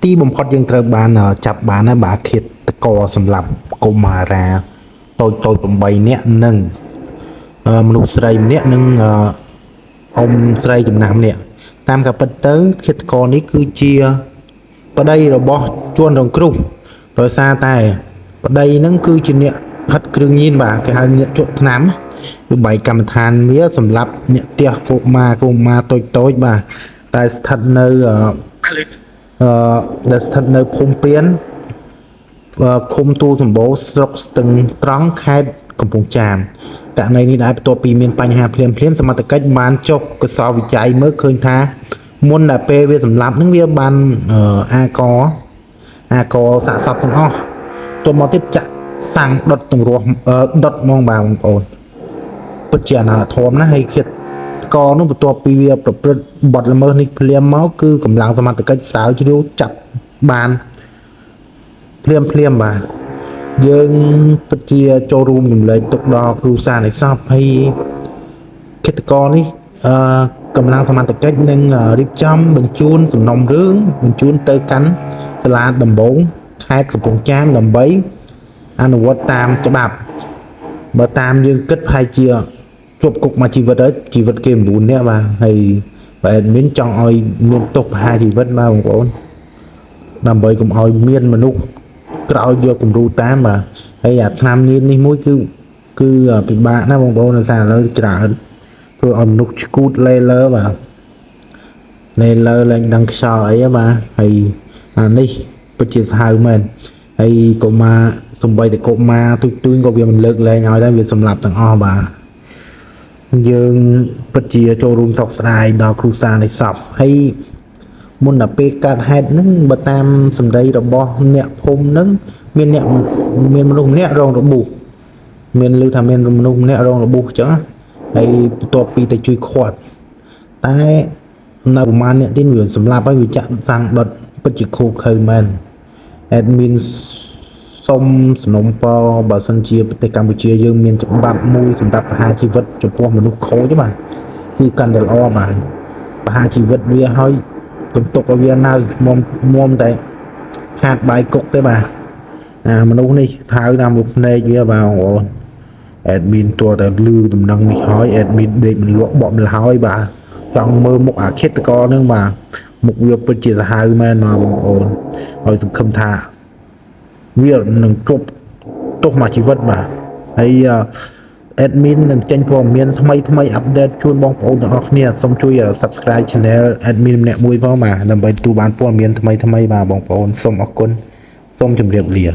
ទីបំផុតយើងត្រូវបានចាប់បានហើយបាទឃាតករសម្រាប់កុមារាតូច8នាក់និងមនុស្សស្រីម្នាក់និងអ៊ំស្រីចំណាស់ម្នាក់តាមការពិតទៅឃាតករនេះគឺជាប្តីរបស់ជនរងគ្រោះដោយសារតែប្តីហ្នឹងគឺជាអ្នកហិតគ្រឿងញៀនបាទគេហៅអ្នកជក់ថ្នាំវាបែកកម្មដ្ឋានវាសម្រាប់អ្នកផ្ទះកុមារតូចបាទតែស្ថិតនៅដែលស្ថិតនៅភូមិពៀនឃុំទូសម្បូរស្រុកស្ទឹងត្រង់ខេត្តកំពង់ចាមករណីនេះដែរបន្ទាប់ពីមានបញ្ហាភ្លាមសមត្ថកិច្ចបានចុះកសោវិច័យមើលឃើញថាមុនដែលពេលវាសម្លាប់នឹងវាបានអាកសាកសពទាំងអស់ទន្ទឹមមកទៀតចាក់សាំងដុតទាំងរស់ដុតហ្មងបាទបងប្អូនពិតជាអនាធមណាស់ហើយឃាតករនោះបន្ទាប់ពីវាប្រព្រឹត្តបទល្មើសនេះភ្លាមមកគឺកម្លាំងសមត្ថកិច្ចស្រាវជ្រាវចាប់បានភ្លាមបាទយើងពិតជាចូលរួមរំលែកទុកដល់គ្រួសារនៃសពហើយឃាតករនេះកម្លាំងសមត្ថកិច្ចនឹងរៀបចំបញ្ជូនសំណុំរឿងបញ្ជូនទៅកាន់សាលាដំបងខេត្តកំពង់ចាមដើម្បីអនុវត្តតាមច្បាប់បើតាមយើងគិតប្រហែលជាជាប់គុកមួយជីវិតហើយជីវិតគេ9នាក់បាទហើយបែរមានចង់ឲ្យមានទោសប្រហារជីវិតបាទបងប្អូនដើម្បីកុំឲ្យមានមនុស្សក្រោយយកគំរូតាមបាទហើយអាថ្នាំញៀននេះមួយគឺពិបាកណាស់បងប្អូនដោយសារឥឡូវច្រើនធ្វើឲ្យមនុស្សឈួតលេលើបាទលេលើឡើងដឹងខ្យល់អីបាទហើយអានេះពិតជាសាហាវមែនហើយកុមារសំបីតែកុមារទូចក៏វាមិនលើកលែងឲ្យដែរវាសម្លាប់ទាំងអស់បាទយើងពិតជាចូលរួមសោកស្ដាយដល់គ្រួសារនៃសពហើយមុនដល់ពេលកើតហេតុហ្នឹងបើតាមសម្ដីរបស់អ្នកភូមិហ្នឹងមានមនុស្សម្នាក់រងរបួសមានឮថាមានមនុស្សម្នាក់រងរបួសអញ្ចឹងហើយបន្ទាប់ពីទៅជួយខាត់តែនៅប្រហែលអ្នកទៀតវាសម្លាប់ហើយវាចាក់សាំងដុតពិតជាខូខើមែនadmin សុំសំណុំពរបើសិនជាប្រទេសកម្ពុជាយើងមានច្បាប់មួយសម្រាប់ប្រហារជីវិតចំពោះមនុស្សខូចបាទគឺកាន់តែល្អបាទប្រហារជីវិតវាហើយកុំទុកឲ្យវានៅមុំតែខាតបាយគុកទេបាទមនុស្សនេះថៅតាមមុខភ្នែកវាបាទបងប្អូន admin ទោះតែលឺដំណឹងនេះហើយ admin ដេកមិនលក់បក់មិនហើយបាទចង់មើលមុខអាឃាតករនឹងបាទមុខវាពិតជាសាហាវមែនបាទបងប្អូនហើយសង្ឃឹមថាវានឹងជប់ទោសមួយជីវិតបាទហើយ admin នឹងចេញព័ត៌មានថ្មីអាប់ដេតជូនបងប្អូនទាំងអស់គ្នាសូមជួយ subscribe channel admin ម្នាក់មួយផងបាទដើម្បីទទួលបានព័ត៌មានថ្មីបាទបងប្អូនសូមអរគុណសូមជម្រាបលា